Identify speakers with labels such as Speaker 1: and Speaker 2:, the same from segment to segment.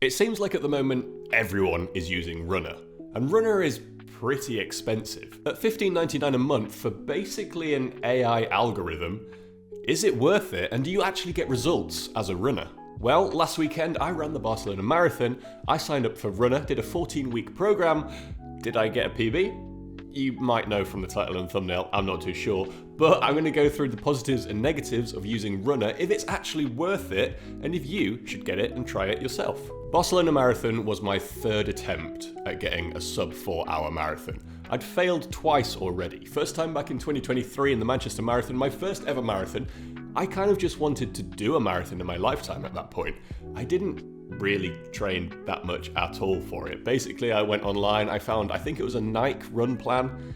Speaker 1: It seems like at the moment everyone is using Runna, and Runna is pretty expensive. At $15.99 a month for basically an AI algorithm, is it worth it, and do you actually get results as a runner? Well, last weekend I ran the Barcelona Marathon. I signed up for Runna, did a 14-week program. Did I get a PB? You might know from the title and thumbnail, I'm not too sure, but I'm going to go through the positives and negatives of using Runna, if it's actually worth it, and if you should get it and try it yourself. Barcelona Marathon was my third attempt at getting a sub 4 hour marathon. I'd failed twice already. First time back in 2023 in the Manchester Marathon, my first ever marathon. I kind of just wanted to do a marathon in my lifetime at that point. I didn't really train that much at all for it. Basically, I went online, I think it was a Nike run plan.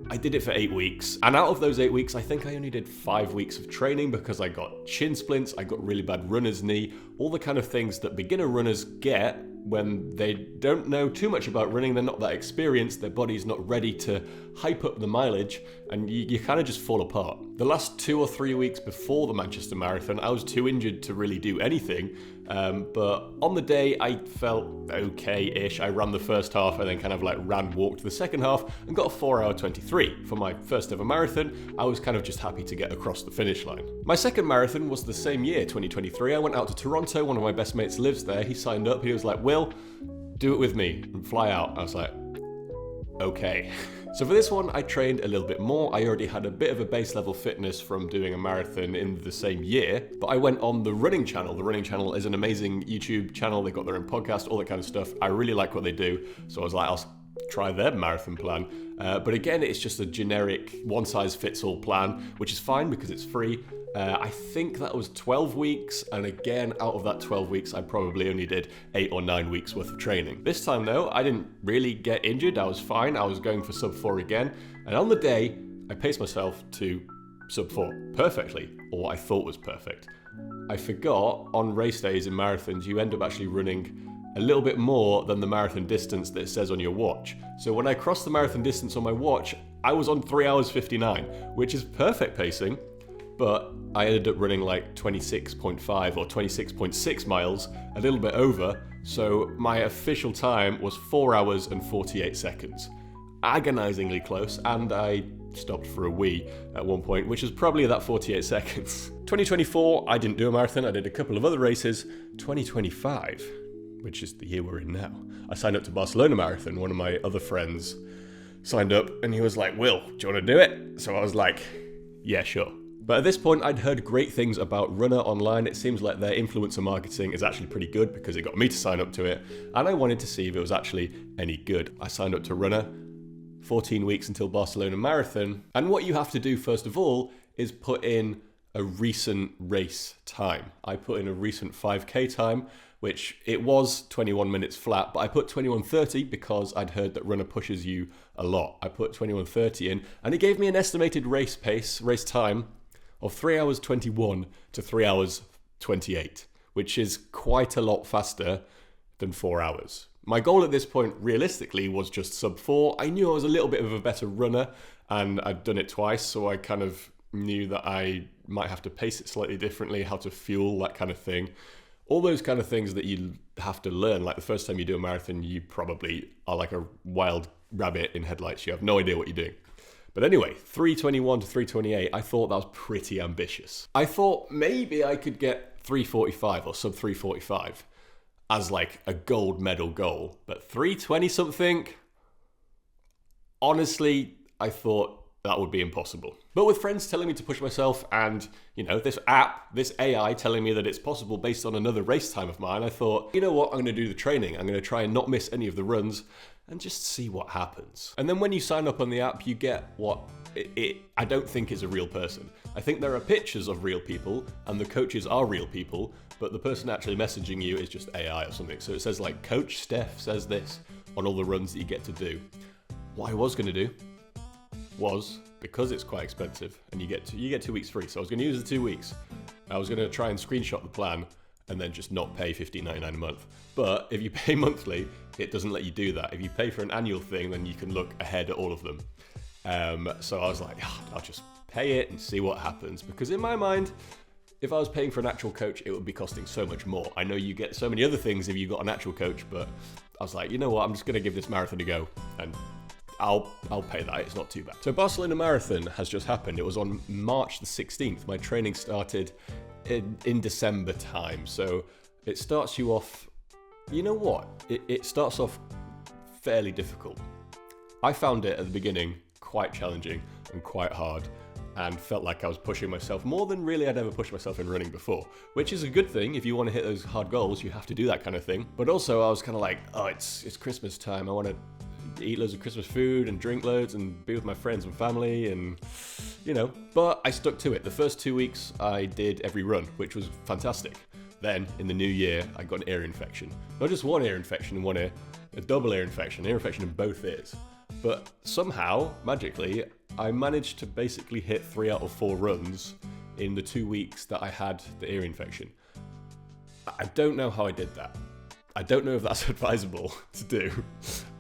Speaker 1: I did it for 8 weeks, and out of those 8 weeks, I think I only did 5 weeks of training because I got shin splints, I got really bad runner's knee, all the kind of things that beginner runners get when they don't know too much about running, they're not that experienced, their body's not ready to hype up the mileage, and you kind of just fall apart. The last 2 or 3 weeks before the Manchester Marathon, I was too injured to really do anything, but on the day I felt okay-ish. I ran the first half and then kind of walked the second half and got a 4 hour 23. For my first ever marathon, I was kind of just happy to get across the finish line. My second marathon was the same year, 2023. I went out to Toronto, one of my best mates lives there, he signed up, he was like, Will, do it with me and fly out. I was like, okay. So for this one, I trained a little bit more. I already had a bit of a base level fitness from doing a marathon in the same year, but I went on the Running Channel. The Running Channel is an amazing YouTube channel. They've got their own podcast, all that kind of stuff. I really like what they do. So I was like, I'll try their marathon plan. But again, it's just a generic one-size-fits-all plan, which is fine because it's free. I think that was 12 weeks, and again, out of that 12 weeks, I probably only did 8 or 9 weeks worth of training. This time though, I didn't really get injured, I was fine, I was going for sub 4 again, and on the day, I paced myself to sub 4 perfectly, or what I thought was perfect. I forgot, on race days in marathons, you end up actually running a little bit more than the marathon distance that it says on your watch. So when I crossed the marathon distance on my watch, I was on 3 hours 59, which is perfect pacing, but I ended up running like 26.5 or 26.6 miles, a little bit over, so my official time was 4 hours and 48 seconds. Agonizingly close, and I stopped for a wee at one point, which is probably that 48 seconds. 2024, I didn't do a marathon, I did a couple of other races. 2025, which is the year we're in now, I signed up to Barcelona Marathon. One of my other friends signed up, and he was like, Will, do you want to do it? So I was like, yeah, sure. But at this point, I'd heard great things about Runna online. It seems like their influencer marketing is actually pretty good because it got me to sign up to it, and I wanted to see if it was actually any good. I signed up to Runna, 14 weeks until Barcelona Marathon, and what you have to do first of all is put in a recent race time. I put in a recent 5K time, which it was 21 minutes flat, but I put 21:30 because I'd heard that Runna pushes you a lot. I put 21:30 in, and it gave me an estimated race time, of 3 hours 21 to 3 hours 28, which is quite a lot faster than 4 hours. My goal at this point, realistically, was just sub 4. I knew I was a little bit of a better runner, and I'd done it twice, so I kind of knew that I might have to pace it slightly differently, how to fuel, that kind of thing. All those kind of things that you have to learn. Like the first time you do a marathon, you probably are like a wild rabbit in headlights. You have no idea what you're doing. But anyway, 321 to 328, I thought that was pretty ambitious. I thought maybe I could get 345 or sub 345 as like a gold medal goal. But 320 something, honestly, I thought that would be impossible. But with friends telling me to push myself and, this app, this AI telling me that it's possible based on another race time of mine, I thought, you know what, I'm going to do the training. I'm going to try and not miss any of the runs and just see what happens. And then when you sign up on the app, you get what I don't think is a real person. I think there are pictures of real people and the coaches are real people, but the person actually messaging you is just AI or something. So it says like, Coach Steph says this on all the runs that you get to do. What I was going to do was, because it's quite expensive and you get 2 weeks free, so I was going to use the 2 weeks. I was going to try and screenshot the plan and then just not pay $15.99 a month. But if you pay monthly, it doesn't let you do that. If you pay for an annual thing, then you can look ahead at all of them. So I was like, I'll just pay it and see what happens. Because in my mind, if I was paying for an actual coach, it would be costing so much more. I know you get so many other things if you got an actual coach, but I was like, you know what, I'm just going to give this marathon a go, and I'll pay that. It's not too bad. So Barcelona Marathon has just happened. It was on March the 16th. My training started in December time. So it starts you off, you know what? It starts off fairly difficult. I found it at the beginning quite challenging and quite hard, and felt like I was pushing myself more than really I'd ever pushed myself in running before, which is a good thing. If you want to hit those hard goals, you have to do that kind of thing. But also I was kind of like, oh, it's Christmas time. I want to eat loads of Christmas food and drink loads and be with my friends and family, and but I stuck to it. The first 2 weeks I did every run, which was fantastic. Then in the new year I got an ear infection. Not just one ear infection in one ear, a double ear infection in both ears. But somehow, magically, I managed to basically hit 3 out of 4 runs in the 2 weeks that I had the ear infection. I don't know how I did that. I don't know if that's advisable to do.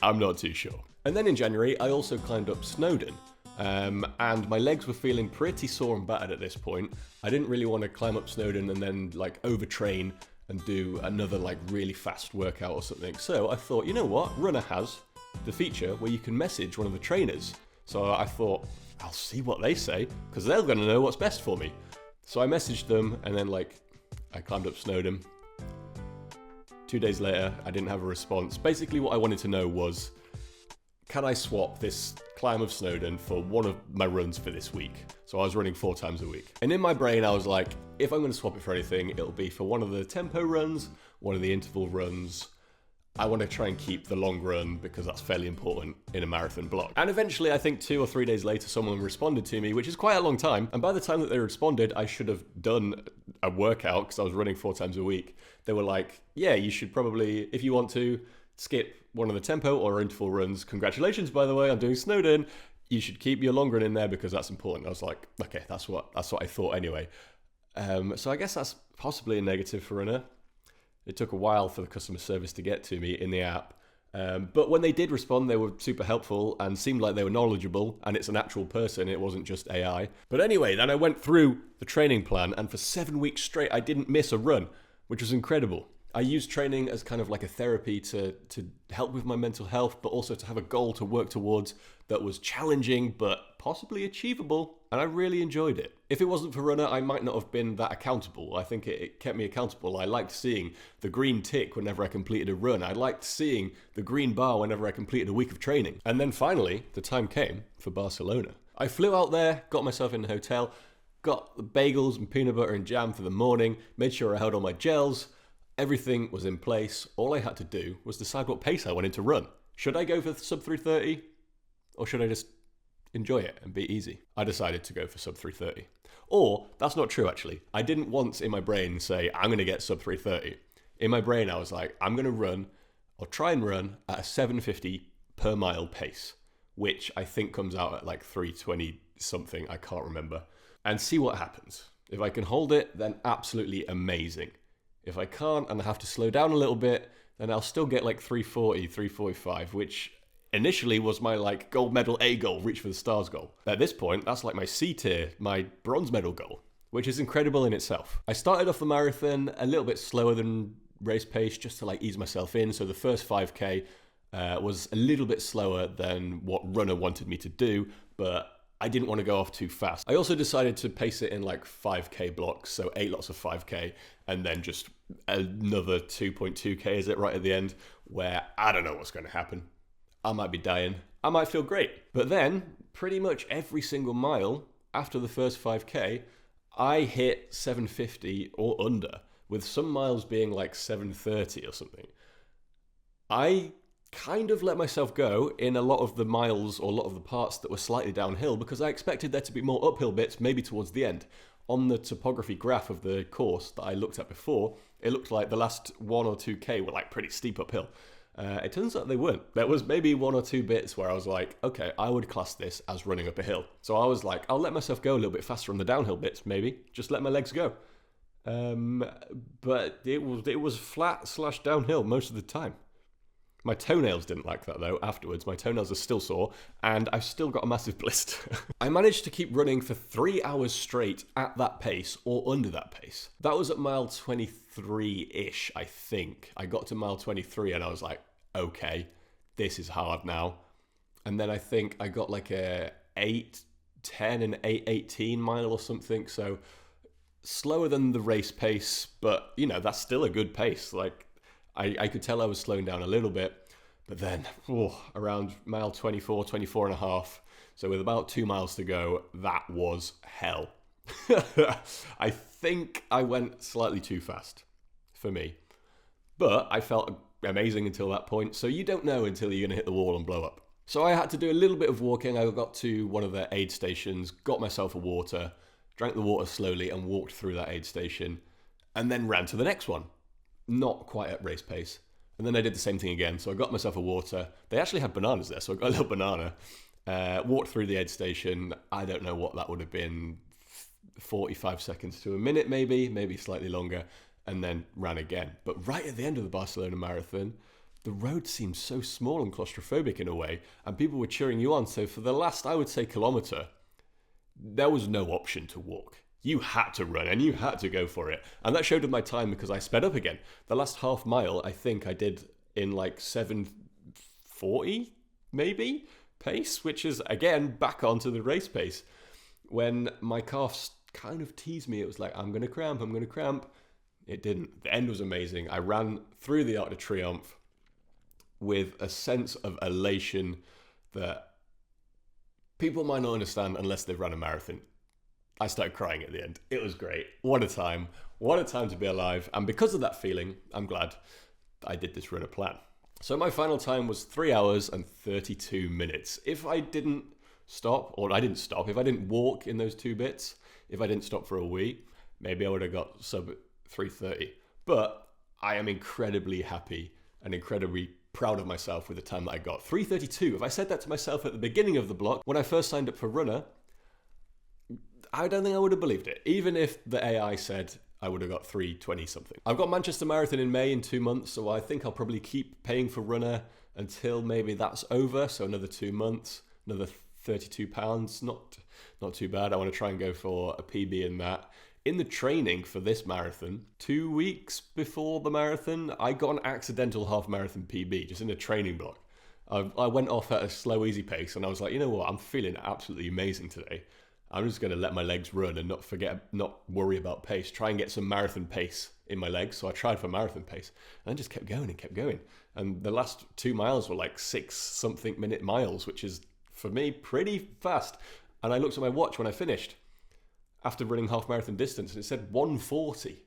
Speaker 1: I'm not too sure. And then in January, I also climbed up Snowdon. And my legs were feeling pretty sore and battered at this point. I didn't really want to climb up Snowdon and then overtrain and do another really fast workout or something. So I thought, you know what? Runna has the feature where you can message one of the trainers. So I thought, I'll see what they say, because they're going to know what's best for me. So I messaged them, and then I climbed up Snowdon. 2 days later, I didn't have a response. Basically what I wanted to know was, can I swap this climb of Snowdon for one of my runs for this week? So I was running 4 times a week. And in my brain, I was like, if I'm going to swap it for anything, it'll be for one of the tempo runs, one of the interval runs. I want to try and keep the long run because that's fairly important in a marathon block. And eventually, I think 2 or 3 days later, someone responded to me, which is quite a long time. And by the time that they responded, I should have done a workout because I was running 4 times a week. They were like, yeah, you should probably, if you want to, skip one of the tempo or interval runs. Congratulations, by the way, I'm doing Snowdon. You should keep your long run in there because that's important. I was like, okay, that's what I thought anyway. So I guess that's possibly a negative for Runna. It took a while for the customer service to get to me in the app. But when they did respond, they were super helpful and seemed like they were knowledgeable, and it's an actual person, it wasn't just AI. But anyway, then I went through the training plan, and for 7 weeks straight, I didn't miss a run, which was incredible. I used training as kind of like a therapy to help with my mental health, but also to have a goal to work towards that was challenging, but possibly achievable, and I really enjoyed it. If it wasn't for Runna, I might not have been that accountable. I think it kept me accountable. I liked seeing the green tick whenever I completed a run. I liked seeing the green bar whenever I completed a week of training. And then finally, the time came for Barcelona. I flew out there, got myself in the hotel, got the bagels and peanut butter and jam for the morning, made sure I held all my gels. Everything was in place. All I had to do was decide what pace I wanted to run. Should I go for sub 3:30? Or should I just enjoy it and be easy? I decided to go for sub 3:30. Or, that's not true actually. I didn't once in my brain say, I'm going to get sub 3:30. In my brain I was like, I'm going to run, or try and run, at a 7:50 per mile pace, which I think comes out at 3:20 something, I can't remember, and see what happens. If I can hold it, then absolutely amazing. If I can't and I have to slow down a little bit, then I'll still get 3:40, 3:45, which initially was my gold medal A goal, reach for the stars goal. At this point, that's my C tier, my bronze medal goal, which is incredible in itself. I started off the marathon a little bit slower than race pace just to ease myself in. So the first 5K was a little bit slower than what Runna wanted me to do, but I didn't want to go off too fast. I also decided to pace it in 5K blocks, so 8 lots of 5K, and then just another 2.2K, is it, right at the end, where I don't know what's going to happen. I might be dying. I might feel great. But then, pretty much every single mile after the first 5K, I hit 7:50 or under, with some miles being 7:30 or something. I kind of let myself go in a lot of the miles or a lot of the parts that were slightly downhill because I expected there to be more uphill bits maybe towards the end. On the topography graph of the course that I looked at before, it looked like the last 1 or 2K were pretty steep uphill. It turns out they weren't. There was maybe 1 or 2 bits where I was like, okay, I would class this as running up a hill. So I was like, I'll let myself go a little bit faster on the downhill bits, maybe. Just let my legs go. But it was flat / downhill most of the time, My toenails didn't like that though. Afterwards, my toenails are still sore and I've still got a massive blister. I managed to keep running for 3 hours straight at that pace or under that pace. That was at mile 23-ish, I think. I got to mile 23 and I was like, okay, this is hard now. And then I think I got like a 8:10 and 8:18 mile or something. So slower than the race pace, but you know, that's still a good pace. Like I could tell I was slowing down a little bit, but then around mile 24 and a half, so with about 2 miles to go, that was hell. I think I went slightly too fast for me, but I felt amazing until that point. So you don't know until you're gonna hit the wall and blow up. So I had to do a little bit of walking. I got to one of the aid stations, got myself a water, drank the water slowly and walked through that aid station, and then ran to the next one. Not quite at race pace. And then I did the same thing again. So I got myself a water. They actually had bananas there, so I got a little banana. Walked through the aid station. I don't know what that would have been, 45 seconds to a minute maybe slightly longer, and then ran again. But right at the end of the Barcelona Marathon, the road seemed so small and claustrophobic in a way, and people were cheering you on. So for the last, I would say, kilometre, there was no option to walk. You had to run and you had to go for it. And that showed with my time because I sped up again. The last half mile, I think I did in like 7:40 maybe pace, which is again back onto the race pace. When my calves kind of teased me, it was like, I'm going to cramp. It didn't. The end was amazing. I ran through the Arc de Triomphe with a sense of elation that people might not understand unless they've run a marathon. I started crying at the end. It was great. What a time. What a time to be alive. And because of that feeling, I'm glad I did this Runna plan. So my final time was 3 hours and 32 minutes. If I didn't stop, or I didn't stop, if I didn't walk in those 2 bits, if I didn't stop for a wee, maybe I would have got sub 3:30. But I am incredibly happy and incredibly proud of myself with the time that I got. 3:32. If I said that to myself at the beginning of the block, when I first signed up for Runna, I don't think I would have believed it. Even if the AI said I would have got 3:20 something. I've got Manchester Marathon in May in 2 months, so I think I'll probably keep paying for Runna until maybe that's over. So another 2 months, another £32. Not too bad. I want to try and go for a PB in that. In the training for this marathon, 2 weeks before the marathon, I got an accidental half marathon PB just in a training block. I went off at a slow, easy pace, and I was like, you know what? I'm feeling absolutely amazing today. I'm just going to let my legs run and not worry about pace. Try and get some marathon pace in my legs. So I tried for marathon pace, and I just kept going. And the last 2 miles were like 6-something minute miles, which is for me pretty fast. And I looked at my watch when I finished after running half marathon distance, and it said 1:40.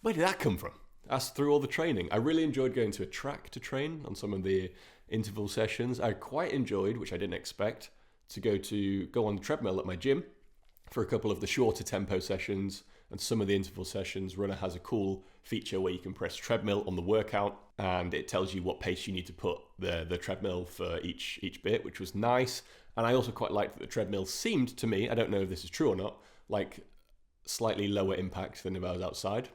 Speaker 1: Where did that come from? That's through all the training. I really enjoyed going to a track to train on some of the interval sessions. I quite enjoyed, which I didn't expect, to go on the treadmill at my gym for a couple of the shorter tempo sessions and some of the interval sessions. Runna has a cool feature where you can press treadmill on the workout and it tells you what pace you need to put the treadmill for each bit, which was nice. And I also quite liked that the treadmill seemed to me, I don't know if this is true or not, like slightly lower impact than if I was outside.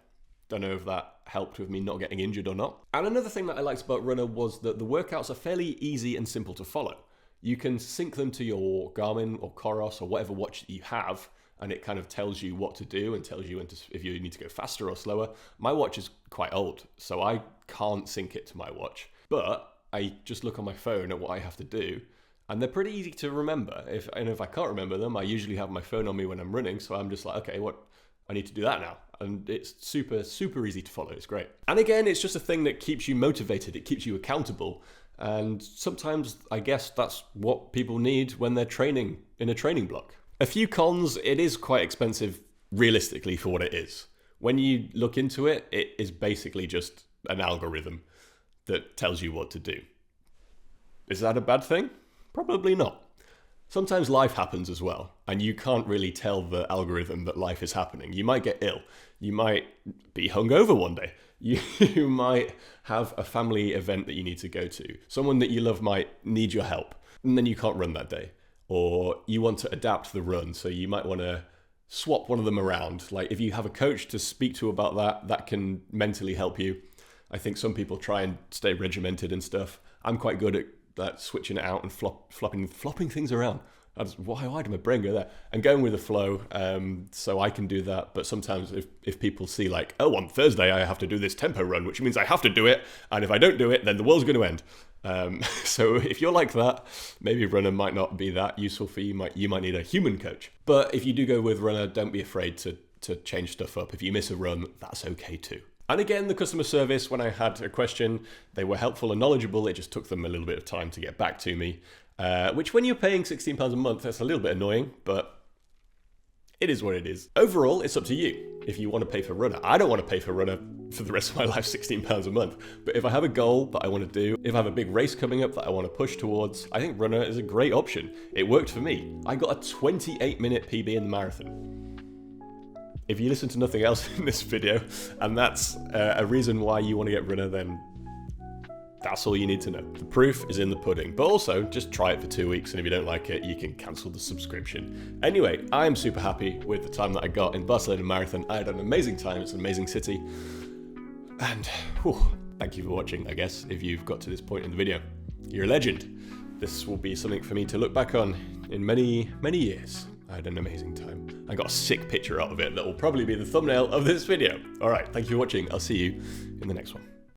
Speaker 1: Don't know if that helped with me not getting injured or not. And another thing that I liked about Runna was that the workouts are fairly easy and simple to follow. You can sync them to your Garmin or Coros or whatever watch that you have, and it kind of tells you what to do and tells you if you need to go faster or slower. My watch is quite old, so I can't sync it to my watch. But I just look on my phone at what I have to do, and they're pretty easy to remember. If I can't remember them, I usually have my phone on me when I'm running, so I'm just like, okay, I need to do that now. And it's super, super easy to follow. It's great. And again, it's just a thing that keeps you motivated. It keeps you accountable. And sometimes I guess that's what people need when they're training in a training block. A few cons: it is quite expensive realistically for what it is. When you look into it, it is basically just an algorithm that tells you what to do. Is that a bad thing? Probably not. Sometimes life happens as well, and you can't really tell the algorithm that life is happening. You might get ill. You might be hungover one day. You might have a family event that you need to go to. Someone that you love might need your help, and then you can't run that day. Or you want to adapt the run, so you might want to swap one of them around. Like if you have a coach to speak to about that can mentally help you. I think some people try and stay regimented and stuff. I'm quite good at that, switching it out and flopping things around. Why did my brain go there? And going with the flow, so I can do that. But sometimes if people see like, oh, on Thursday I have to do this tempo run, which means I have to do it, and if I don't do it, then the world's going to end. So if you're like that, maybe Runna might not be that useful for you. You might need a human coach. But if you do go with Runna, don't be afraid to change stuff up. If you miss a run, that's okay too. And again, the customer service, when I had a question, they were helpful and knowledgeable. It just took them a little bit of time to get back to me. Which when you're paying £16 a month, that's a little bit annoying, but it is what it is. Overall, it's up to you if you want to pay for Runna. I don't want to pay for Runna for the rest of my life, £16 a month. But if I have a goal that I want to do, if I have a big race coming up that I want to push towards, I think Runna is a great option. It worked for me. I got a 28-minute PB in the marathon. If you listen to nothing else in this video, and that's a reason why you want to get Runna, then that's all you need to know. The proof is in the pudding, but also just try it for 2 weeks, and if you don't like it, you can cancel the subscription. Anyway, I'm super happy with the time that I got in Barcelona Marathon. I had an amazing time. It's an amazing city. And thank you for watching, I guess, if you've got to this point in the video. You're a legend. This will be something for me to look back on in many, many years. I had an amazing time. I got a sick picture out of it that will probably be the thumbnail of this video. All right, thank you for watching. I'll see you in the next one.